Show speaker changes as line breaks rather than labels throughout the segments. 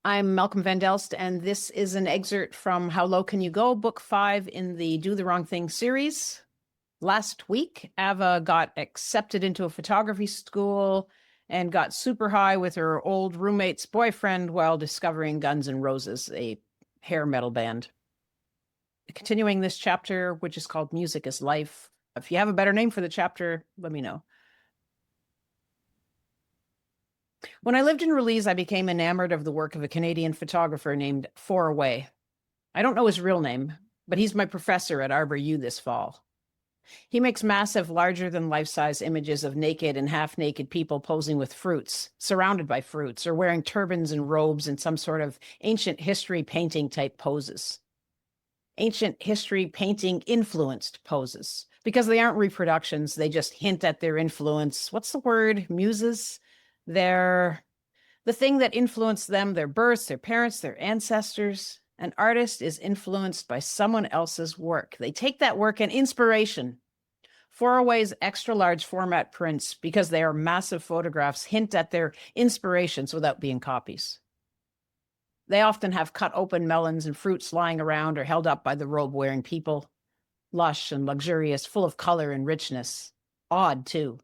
I'm Malcolm Van Delst, and this is an excerpt from How Low Can You Go, Book 5 in the Do the Wrong Thing series. Last week, Ava got accepted into a photography school and got super high with her old roommate's boyfriend while discovering Guns N' Roses, a hair metal band. Continuing this chapter, which is called Music is Life. If you have a better name for the chapter, let me know. When I lived in Release, I became enamored of the work of a Canadian photographer named Four Away. I don't know his real name, but he's my professor at Arbor U this fall. He makes massive, larger-than-life-size images of naked and half-naked people posing with fruits, surrounded by fruits, or wearing turbans and robes in some sort of ancient history painting-type poses. Ancient history painting-influenced poses. Because they aren't reproductions, they just hint at their influence. What's the word? Muses? They're the thing that influenced them, their births, their parents, their ancestors. An artist is influenced by someone else's work. They take that work and inspiration. Four Away's extra-large format prints, because they are massive photographs, hint at their inspirations without being copies. They often have cut open melons and fruits lying around or held up by the robe-wearing people. Lush and luxurious, full of color and richness. Odd, too.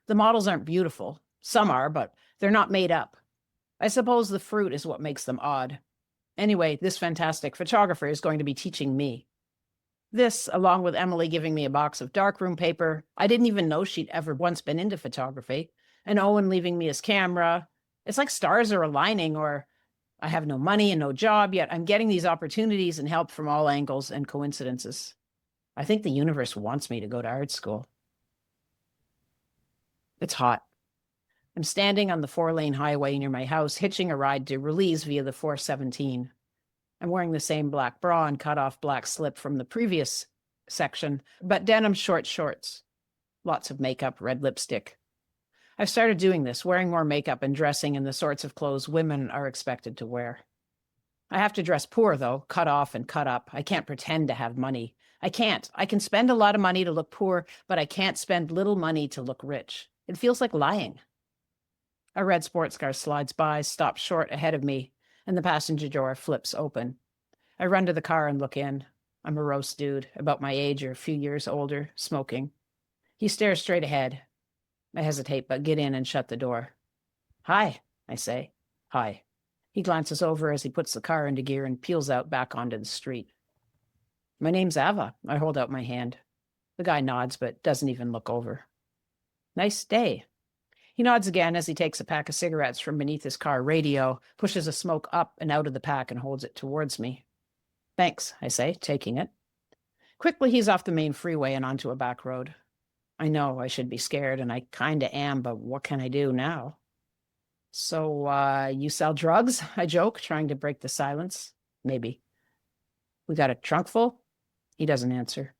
The models aren't beautiful. Some are, but they're not made up. I suppose the fruit is what makes them odd. Anyway, this fantastic photographer is going to be teaching me. This, along with Emily giving me a box of darkroom paper. I didn't even know she'd ever once been into photography. And Owen leaving me his camera. It's like stars are aligning, or I have no money and no job, yet I'm getting these opportunities and help from all angles and coincidences. I think the universe wants me to go to art school. It's hot. I'm standing on the 4-lane highway near my house, hitching a ride to Release via the 417. I'm wearing the same black bra and cut-off black slip from the previous section, but denim short shorts. Lots of makeup, red lipstick. I've started doing this, wearing more makeup and dressing in the sorts of clothes women are expected to wear. I have to dress poor, though, cut off and cut up. I can't pretend to have money. I can't. I can spend a lot of money to look poor, but I can't spend little money to look rich. It feels like lying. A red sports car slides by, stops short ahead of me, and the passenger door flips open. I run to the car and look in. I'm a roast dude, about my age or a few years older, smoking. He stares straight ahead. I hesitate, but get in and shut the door. Hi, I say. Hi. He glances over as he puts the car into gear and peels out back onto the street. My name's Ava. I hold out my hand. The guy nods, but doesn't even look over. Nice day. He nods again as he takes a pack of cigarettes from beneath his car radio, pushes a smoke up and out of the pack and holds it towards me. Thanks, I say, taking it. Quickly, he's off the main freeway and onto a back road. I know I should be scared, and I kinda am, but what can I do now? So, you sell drugs? I joke, trying to break the silence. Maybe. We got a trunk full? He doesn't answer.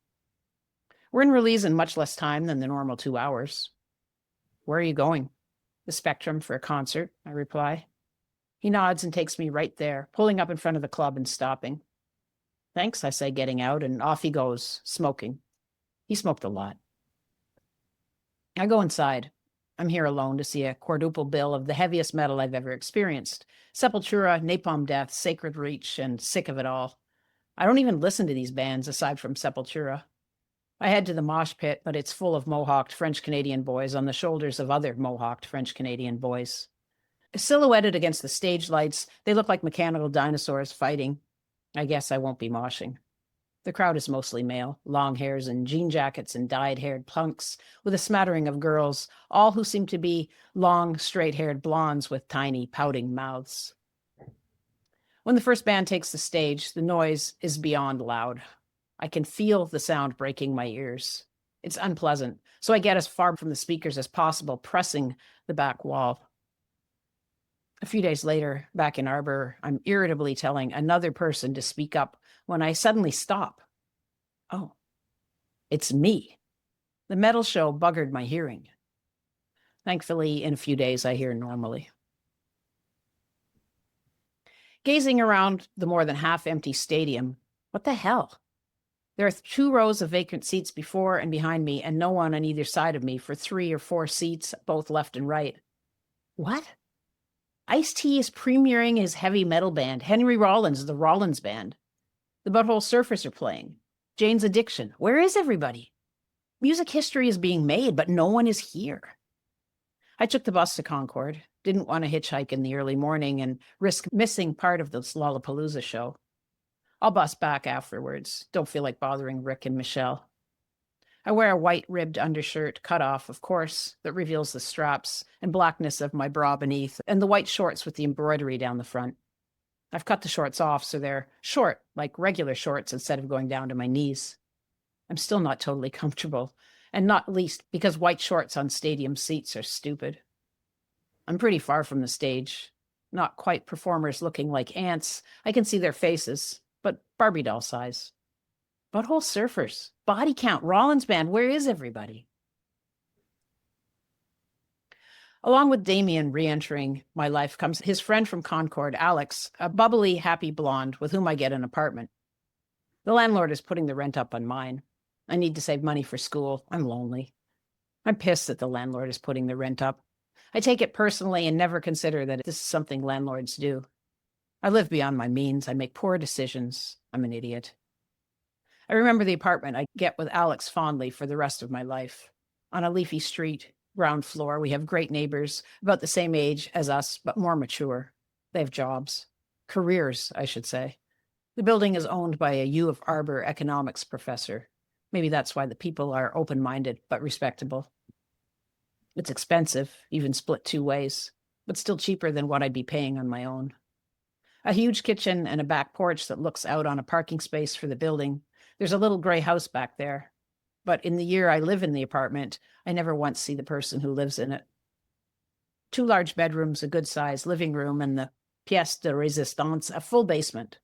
We're in Release in much less time than the normal 2 hours. Where are you going? The Spectrum for a concert, I reply. He nods and takes me right there, pulling up in front of the club and stopping. Thanks, I say, getting out, and off he goes, smoking. He smoked a lot. I go inside. I'm here alone to see a quadruple bill of the heaviest metal I've ever experienced. Sepultura, Napalm Death, Sacred Reach, and sick of it all. I don't even listen to these bands aside from Sepultura. I head to the mosh pit, but it's full of mohawked French-Canadian boys on the shoulders of other mohawked French-Canadian boys. Silhouetted against the stage lights, they look like mechanical dinosaurs fighting. I guess I won't be moshing. The crowd is mostly male, long hairs and jean jackets and dyed-haired punks, with a smattering of girls, all who seem to be long, straight-haired blondes with tiny, pouting mouths. When the first band takes the stage, the noise is beyond loud. I can feel the sound breaking my ears. It's unpleasant, so I get as far from the speakers as possible, pressing the back wall. A few days later, back in Arbor, I'm irritably telling another person to speak up when I suddenly stop. Oh, it's me. The metal show buggered my hearing. Thankfully, in a few days, I hear normally. Gazing around the more than half-empty stadium, what the hell? There are 2 rows of vacant seats before and behind me, and no one on either side of me for 3 or 4 seats, both left and right. What? Ice-T is premiering his heavy metal band, Henry Rollins, the Rollins Band. The Butthole Surfers are playing. Jane's Addiction. Where is everybody? Music history is being made, but no one is here. I took the bus to Concord. Didn't want to hitchhike in the early morning and risk missing part of this Lollapalooza show. I'll bus back afterwards. Don't feel like bothering Rick and Michelle. I wear a white ribbed undershirt, cut off, of course, that reveals the straps and blackness of my bra beneath, and the white shorts with the embroidery down the front. I've cut the shorts off so they're short, like regular shorts, instead of going down to my knees. I'm still not totally comfortable, and not least because white shorts on stadium seats are stupid. I'm pretty far from the stage. Not quite performers looking like ants. I can see their faces, but Barbie doll size. Butthole Surfers, Body Count, Rollins Band, where is everybody? Along with Damien re-entering my life comes his friend from Concord, Alex, a bubbly, happy blonde with whom I get an apartment. The landlord is putting the rent up on mine. I need to save money for school. I'm lonely. I'm pissed that the landlord is putting the rent up. I take it personally and never consider that this is something landlords do. I live beyond my means. I make poor decisions. I'm an idiot. I remember the apartment I get with Alex fondly for the rest of my life. On a leafy street, ground floor, we have great neighbors, about the same age as us, but more mature. They have jobs. Careers, I should say. The building is owned by a U of Arbor economics professor. Maybe that's why the people are open-minded, but respectable. It's expensive, even split 2 ways, but still cheaper than what I'd be paying on my own. A huge kitchen and a back porch that looks out on a parking space for the building. There's a little gray house back there. But in the year I live in the apartment, I never once see the person who lives in it. 2 large bedrooms, a good-sized living room, and the pièce de résistance, a full basement.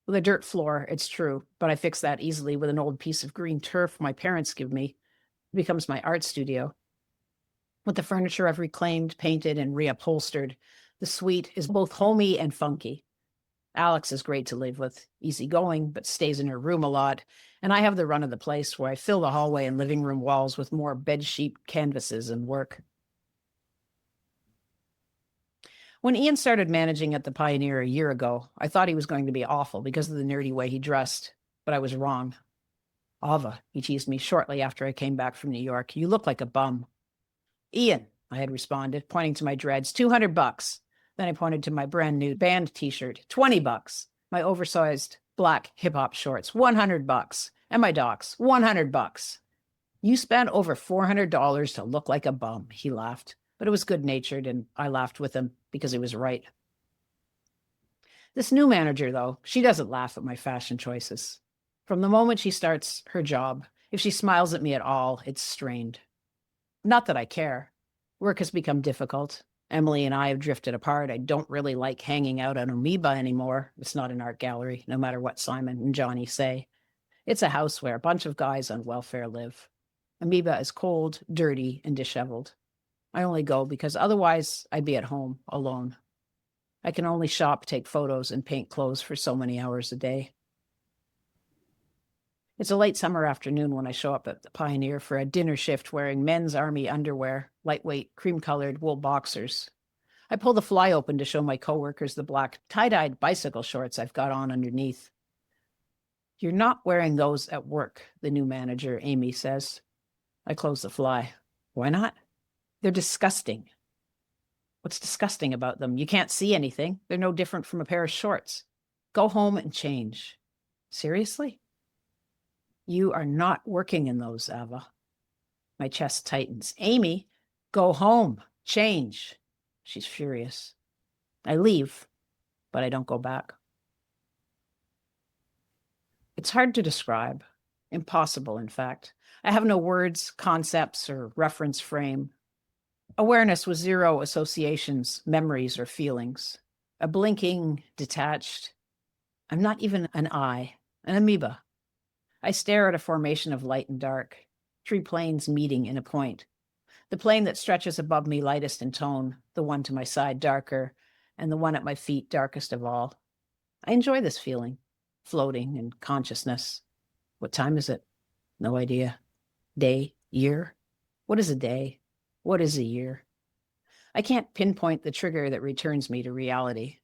With a dirt floor, it's true, but I fix that easily with an old piece of green turf my parents give me. It becomes my art studio. With the furniture I've reclaimed, painted, and reupholstered, the suite is both homey and funky. Alex is great to live with, easygoing, but stays in her room a lot, and I have the run of the place where I fill the hallway and living room walls with more bedsheet canvases and work. When Ian started managing at the Pioneer a year ago, I thought he was going to be awful because of the nerdy way he dressed, but I was wrong. Ava, he teased me shortly after I came back from New York, you look like a bum. Ian, I had responded, pointing to my dreads, $200. Then I pointed to my brand new band t-shirt, $20. My oversized black hip-hop shorts, $100. And my docs, $100. You spent over $400 to look like a bum, he laughed. But it was good-natured, and I laughed with him because he was right. This new manager, though, she doesn't laugh at my fashion choices. From the moment she starts her job, if she smiles at me at all, it's strained. Not that I care. Work has become difficult. Emily and I have drifted apart. I don't really like hanging out at Amoeba anymore. It's not an art gallery, no matter what Simon and Johnny say. It's a house where a bunch of guys on welfare live. Amoeba is cold, dirty, and disheveled. I only go because otherwise I'd be at home, alone. I can only shop, take photos, and paint clothes for so many hours a day. It's a late summer afternoon when I show up at the Pioneer for a dinner shift wearing men's army underwear, lightweight, cream-colored wool boxers. I pull the fly open to show my coworkers the black tie-dyed bicycle shorts I've got on underneath. You're not wearing those at work, the new manager, Amy, says. I close the fly. Why not? They're disgusting. What's disgusting about them? You can't see anything. They're no different from a pair of shorts. Go home and change. Seriously? You are not working in those, Ava. My chest tightens. Amy, go home. Change. She's furious. I leave, but I don't go back. It's hard to describe. Impossible, in fact. I have no words, concepts, or reference frame. Awareness with zero associations, memories, or feelings. A blinking, detached. I'm not even an eye, an amoeba. I stare at a formation of light and dark, 3 planes meeting in a point. The plane that stretches above me lightest in tone, the one to my side darker, and the one at my feet darkest of all. I enjoy this feeling, floating in consciousness. What time is it? No idea. Day? Year? What is a day? What is a year? I can't pinpoint the trigger that returns me to reality.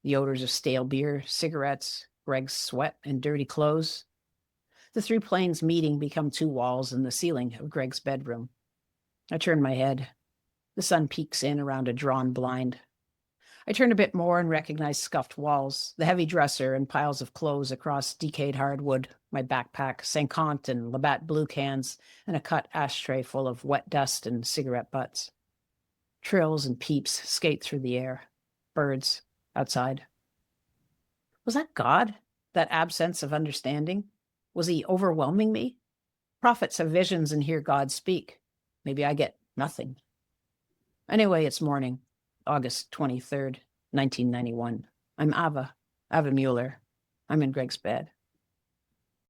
The odors of stale beer, cigarettes, Greg's sweat, and dirty clothes. The three planes meeting become two walls in the ceiling of Greg's bedroom. I turn my head. The sun peeks in around a drawn blind. I turn a bit more and recognize scuffed walls, the heavy dresser and piles of clothes across decayed hardwood, my backpack, Saint-Cont and Labatt blue cans, and a cut ashtray full of wet dust and cigarette butts. Trills and peeps skate through the air. Birds outside. Was that God? That absence of understanding? Was he overwhelming me? Prophets have visions and hear God speak. Maybe I get nothing. Anyway, it's morning, August 23rd, 1991. I'm Ava Mueller. I'm in Greg's bed.